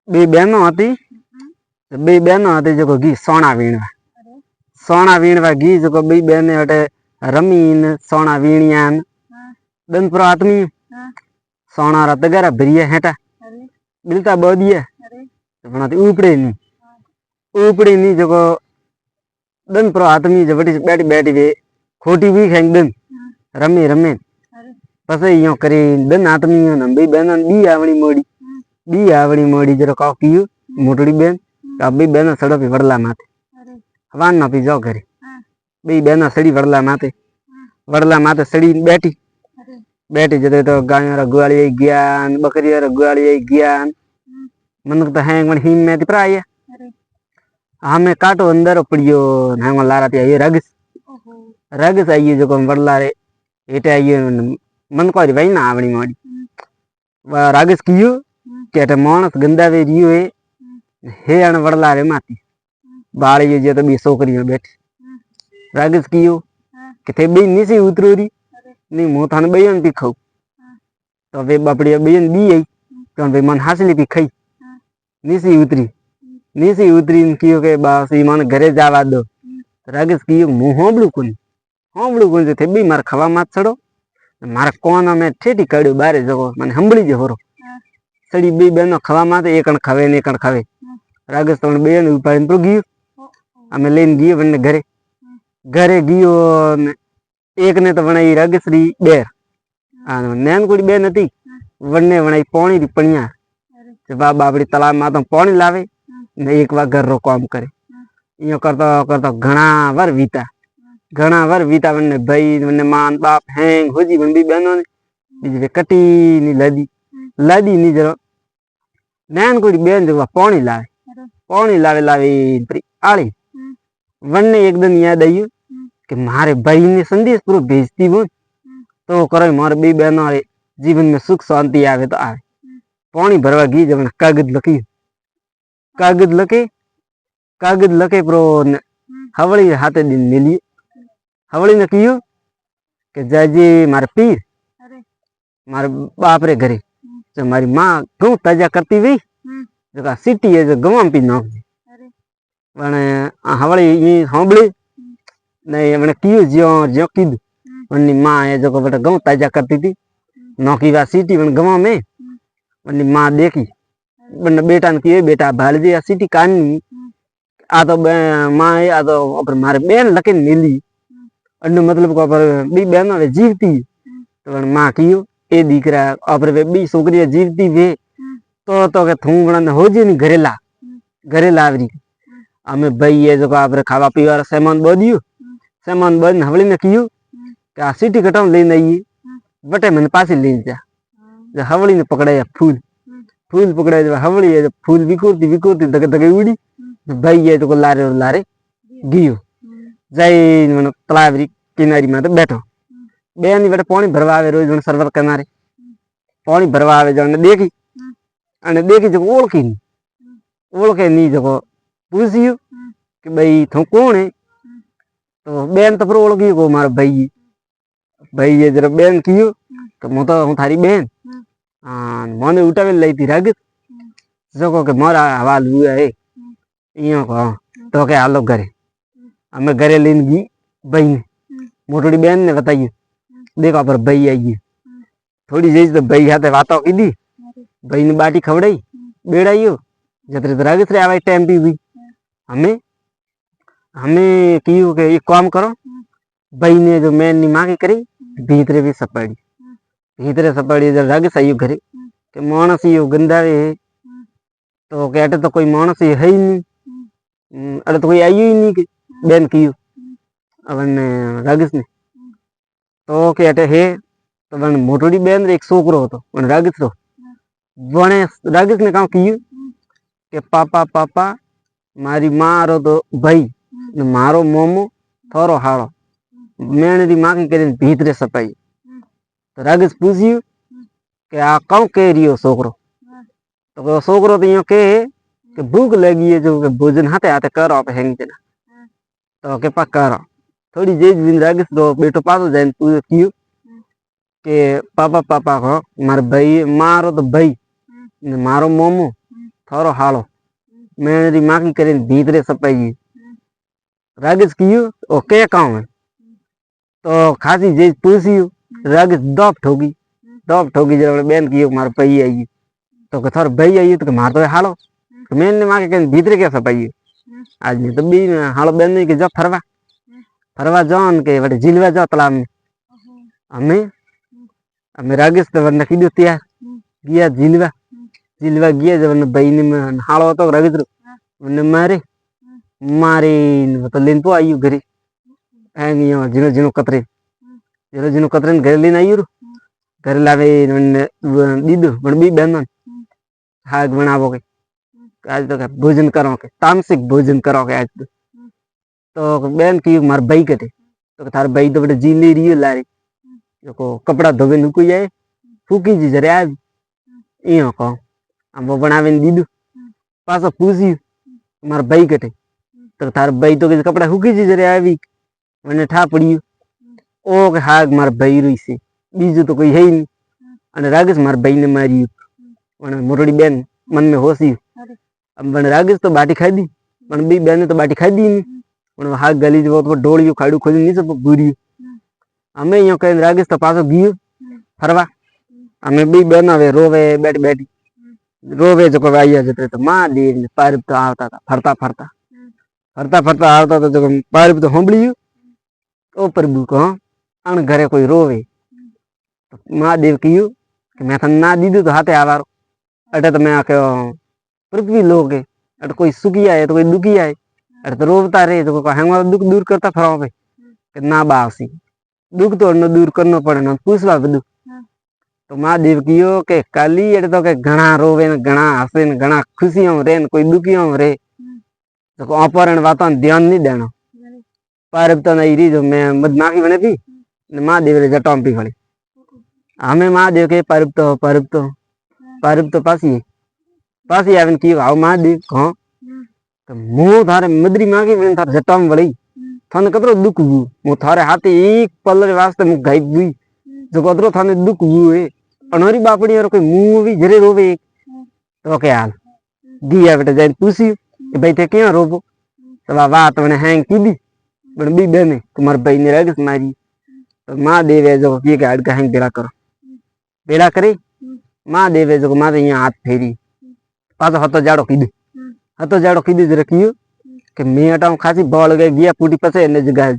બે બહેનો હતી. બે બહેનો હતી જો ઘી સોણા વીણવા ઘી જો બે બહેને અટે રમીને સોણા વીણ્યા દનપરો આદમી સોણા રા તગારા ભરીએ હેઠા બિલતા બોદીએ પણ ઉપડી ની જો દનપરો આદમી જો બેઠી બેઠી ખોટી વી ખાઈ દન રમે પછી યો કરી દન આદમી ને બે બહેનો બી આવડી મોડી જરો કાવ કીયું મોટડી બેન બે બહેનો સડપી વડલા માથે વાન ના પી જાઓ ઘરે બે બહેનો સડી વડલા માથે સડી બેઠી જતે તો ગાયો રગવાળી ગયા બકરી રગવાળી ગયા મને તો હેંગ પણ હિમ में प्राय हमें काटो अंदर पड़ियो हैंग लारा ये रगस आइए जो वड़ला रे एटे आइए मन को भाई ना आवड़ी मोड़ी रागस कियो के मानस गंदा वे रियो हे अण वड़ला रे माती बाड़ी जो तो बी छोकरी बैठी रागस कियो के थे बी नीचे उतरो री नहीं मुँह थाने बयन भी खाऊ तो वे बापड़ी बयन बी आई तो वे मन हासिली भी खाई नीचे उतरी कियो के बस मन घरे जावा दो रागस कियो मुँह होंबड़ू कोनी थे बी मारे खवा मात छड़ो मारे कोना में ठेठी काढ़्यो बारे जगो मैंने हंबड़ी जो होरो सड़ी बी बहनों खवा माते एक खावे ने एक खावे रागस तो बेन उपाड़ीने तो गयो अमे लईने गयो वने घरे गयो एक ने तो वणाई रागसरी बेर नैनकुड़ी बेन थी वने वणाई पोणी री पणिया बाप बापड़ी तालाब में तो पानी लावे ने एक बार घर रो काम करे यो करता करता घना वर वीता वने भाई वने मान बाप हैंग होजी बंदी बहनों ने बीजे कटी नी लादी नी जरो नैन कोई बेन जो पानी लावे आली वने एक दिन याद आयु कि मारे भाई ने संदेश पूरा भेजती वो तो करो मारे बे बहनों रे जीवन में सुख शांति आवे तो आवे पानी भरवा गई जब कागज लके प्रो हवली हाथे दिन मिली हवली ने कियो कि जाजी मारे पीर मारे बाप रे घरे जो मारी माँ गऊ ताजा करती हुई जो सिटी है जो गवाम पी नाक वने हवली ये होंबली नहीं वने कियो ज्यो कीधु वनी माँ है जो बेटा गऊ ताजा करती थी नौकी वा सिटी वन गवाम में वनी माँ देखी बन बेटा ने किए बेटा भालजी आ सिटी कानी आ तो माँ है आ तो पर मारे बेन लके मिली अन्य मतलब को पर बी बहनों रे जीवती तो माँ कियो ए दीकरा और बी छोकरी जीवती वे तो के थू बना हो जे नी घरे लावरी हमें भाई ये जो आप खावा पीवा सामान बदियो सामान बद हवली ने कियो कि आ सिटी कटाव लेने आइए बटे मैंने पासी ले जा जो हवली ने पकड़ाया फूल पकड़ाया जो हवली है जो फूल विकोरती दगे उड़ी भाई ये तो लारे गियो जाई मन तलावरी किनारी में तो बैठो बेन बेटा पानी भरवा आवे रोज सरवर किनारे पानी भरवा आवे जो देखी जो ओळखे नी जो पूछियो कि भाई थू कौन है तो बेन तो फिर ओळखी को मारो भाई ये जरा बेन कियो तो मु तो हूँ थारी बेन મને ઉઠાવી લઈ હતી રાગત જો કે મારા હવાલ હુआ है इयो को तो के हालो घरे हमें घरे लेने गई भाई ने मोटड़ी बहन ने बताइए देखो पर भाई आई थोड़ी जैसे तो भाई हाथे बातों की दी भाई ने बाटी खवड़ाई बेड़ाइयो जतरे तो रागत रे आवे टाइम भी हुई हमें कियो के एक काम करो भाई ने जो मैन नी मांगी करी भीतरे भी सपाड़ी जब रागस आयु घरे के मानस यो गंदा है तो कहते तो कोई मानस है ही नहीं अरे तो कोई आयु ही नहीं कि बेन कियो अपन रागस ने तो कहते है तो वन मोटोड़ी बेन एक छोकरो होतो वन रागस रो वने रागस ने काम कियो के पापा मारी माँ रो तो भाई मारो मोमो थोरो हाड़ो मैंने री माँ की करे भीतरे सपाई तो रागस पूछियो कि आ कौन कह रियो छोकरो तो छोकरो तो यो कहे कि भूख लगी है जो भोजन हाथे हाथे करो आप हैंग जना तो के पा करो थोड़ी जेज बिन रागस दो बेटो पासो जाइन पूछियो कि पापा को मार भाई मारो तो भाई मारो मोमो थारो हालो मेरी माँ की करें भीतरे सपाई रागिस कियो ओ के काम है तो खासी जे पूछी रागिस दब ठोकी जब बेन कियो मार पई आई तो के थार भाई आई तो मार तो हालो तो मैंने माँ के करें भीतरे क्या सपाई आज नहीं तो बी हालो बेन नहीं के जब फरवा जान के बड़े जिलवा जाओ तालाब में हमें हमें रागिस तो वरना की दिया गया जिलवा गया जब भाई ने हालो तो रागिस ने मारे तो लेन तो आई घरे जिनो जिनो कतरे घर लेने आई घर लावे दीदो बन बी बहन हाग बनावो के आज तो भोजन करो के तामसिक भोजन करो के आज तो बहन की मार भाई कटे तो थार भाई तो बड़े जी ले रही लारे जो कपड़ा धोवे नुको जाए फूकी जी जरे आज इो को अब वो बनावे दीदू पासो पूछी मार भाई कटे तो थार भाई तो कपड़ा फूकी जी जरे आई मैंने ठा पड़ी ओ के हाग मार भाई रही से बीजू तो कोई है ही नहीं અને રાગેશ માર ભાઈ ને માર્યું પણ મોટડી બેન મન में હોશી પણ રાગેશ તો બાટી ખાઈ दी પણ બી બેન તો બાટી ખાઈ दी नहीं પણ હાથ ગલી જો તો ડોળિયું ખાડું ખોલી नहीं सब बुरी અમે યો કઈ રાગેશ તો પાછો ગયો ફરવા અમે બી બેન હવે રોવે બેઠી रोवे जो आई जते तो मां देव ने पारिप तो आता था फरता आता तो जो पारिप तो होंबड़ी ओ प्रभु को अण घरे कोई रोवे तो मां देव कियो कि मैं ना दीदू तो हाथे आवारो अटे तो मैं आके पृथ्वी लोग अटे कोई सुखी आए तो कोई दुखी आए अटे तो रोवता रहे तो कोई हमारा दुख दूर करता फराओ पे कि ना बासी दुख तो न दूर करना पड़े ना पूछवा बदू तो मां देव कियो के काली अटे तो के घना रोवे ने घना हसे ने घना खुशियों रे ने कोई दुखियों रे तो अपहरण वातों ध्यान नहीं देना पारिप तो नहीं रही जो मैं मधमाखी बने थी मां देव रे जटों पी खड़ी हमें मां देव के पारिप तो पासी आवन की आओ मां देव कहो तो मु थारे मदरी मां की बने थार जटों वળી थाने कतरो दुख हु मु थारे हाथे एक पल रे वास्ते मु गायब हुई जो कतरो थाने दुख हुए अनोरी बापड़ी और कोई मुंह भी जरे रोवे तो के हाल दिया बेटा जाइन पूछी भाई थे क्यों रोबो तो बात मैंने हैंग की दी बन बी बहने तुम्हारे भाई ने रागिस मारी तो मां देवे जो ये के हाड का हैंग बेड़ा करे मां देवे जो मां यहाँ हाथ फेरी पाछो हतो जाड़ो कीधु जरा कियो कि मैं हटाऊं खासी बॉल गए गया पूटी पसे ने जगह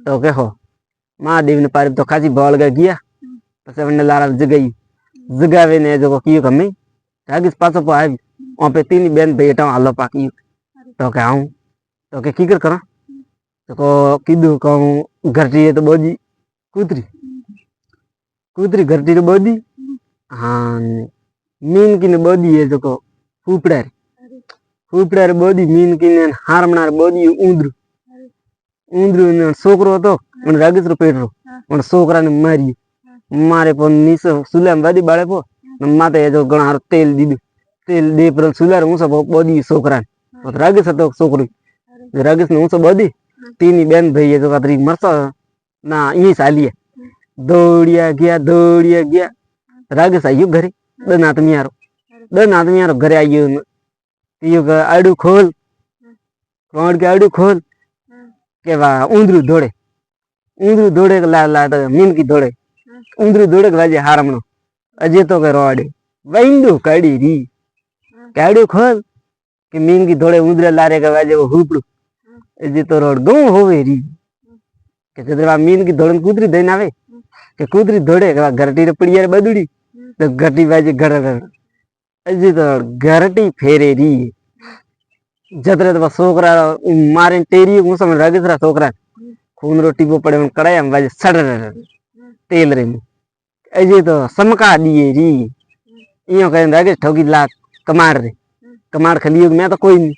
तो के हो मां देव ने पारिप तो खासी बॉल गए गया पसे वने लारा जगावे ने जो कियो कमे रागिस पाछो पो आवी ओ पे तीन बेन बेटा हालो पाकी तो के आऊं तो के कीकर करा तो को कीधु कहूं घरटी है तो बोजी कूतरी घरटी तो बोदी हाँ मीन की ने बोदी है जो को फूपड़ा रे बोदी मीन की ने हारमना रे बोदी ऊंद्रू ने छोकरो तो मन रागिस रो पेट रो मन छोकरा ने मारी मारे पो नीचे सुले में वादी बाळे पो माते जो गणा तेल दीदू तेल दे पर सुले ऊंचो बोदी छोकरा तो रागिस तो छोकरी रागिस ने ऊंचो बोदी तीनी बेन भाई जो कातरी मरसा ना यही साली है दौड़िया गया रागिस आयो घरे दन आदमी घरे आयो यो का आडू खोल कौन के आडू खोल के वा ऊंद्रू दौड़े ला तो मीन की दौड़े ऊंद्रू दौड़े के वाजे हारमनो अजे तो के रोडे वैंडू काड़ी री काड़ू खोल के मीन की दौड़े ऊंद्रे लारे के वाजे वो हुपड़ू अजे तो रोड गऊ होवे री के जदवा मीन की दौड़न कूतरी देन आवे के कूतरी दौड़े के घरटी रे पड़िया रे बदुड़ी तो घरटी वाजे घर अजे तो घरटी फेरे री जतरे तो छोकरा मारे टेरी मुसम रागिसरा छोकरा खून रोटी वो पड़े कड़ाई में वाजे सड़ तेल रे अजे तो समका दिए री इयो कह रागिस ठोकी ला कमार खलियो मैं तो कोई नहीं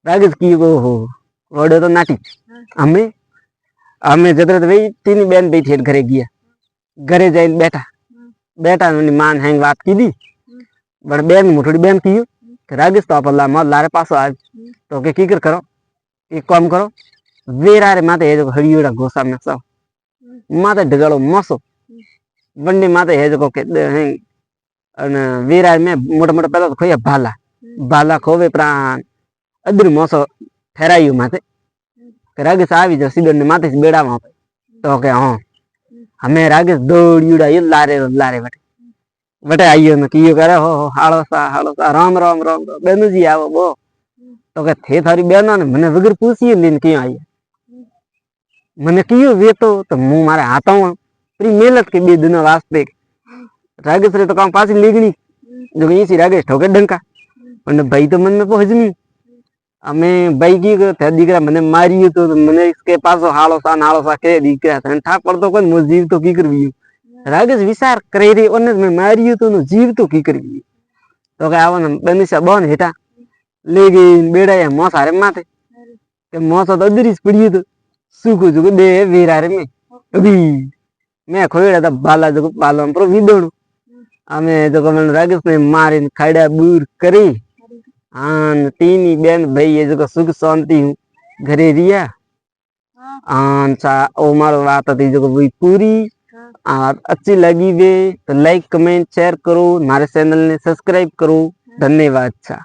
रागिस की हो रोडे तो नाटी हमें जतरे तो भाई तीन बेन बैठी घरे गया घरे जाए बेटा मान हैंग बात की दी बड़ बेन मोटड़ी बेन की रागिस तो अपला मत लारे पासो आ तो के कीकर करो एक काम करो वेरा रे माते है जो हड़ियोड़ा गोसा में सब माते डगलो मसो वंडे माते है जो के हैं अन वेरा में मोटा मोटा पहला तो खोया भाला ભાલા ખોવે પ્રાણ અદ્ર મોસો ઠેરાયું માથે રાગેશ આવી જાવ સીધો ને માથે બેડામાં તો કે હા અમે રાગેશ દોડ્યું લારે લારે વટે વટે આવ્યો ને કીયો કરે હો હાળો સા રામ રામ રામ બેનુજી આવો બો તો કે થે થારી બેનો ને મને વગર પૂછી લઈને ક્યાં આવી મને કીયો વેતો તો હું મારે હાથમાં પ્રી મહેનત કે બે દિનો વાસ્તે રાગેશ રે તો કામ પાછી લીગણી જો કે રાગેશ ઠોકે ડંકા પણ ભાઈ તો મને પહોંચમી અમે ભાઈ કી કે દીકરા મને માર્યું તો મને કે પાછો હાળો સા કે દીકરા તને ઠાક પડતો કોઈ મો જીવ તો કી કરવી રાગેશ વિચાર કરી રહી ઓને મેં માર્યું તો જીવ તો કી કરવી તો કે આવો ને બનીસા બોન હેઠા લઈ ગઈ બેડાયા મોસ હારે માથે કે મોસો તો અદરીસ પડ્યું તો સુકું છું બે વીરા રે મેં ખોયડા હતા બાલા જો બાલો પર વિદોણું અમે જો કે રાગેશ ને મારીને ખાડ્યા બૂર કરી આન તીની બેન ભાઈ એ જો સુખ શાંતિ ઘરે रिया आन सा ओ मारो बात थी जो पूरी अच्छी लगी वे तो लाइक कमेंट शेयर करो हमारे चैनल ने सब्सक्राइब करो धन्यवाद। अच्छा।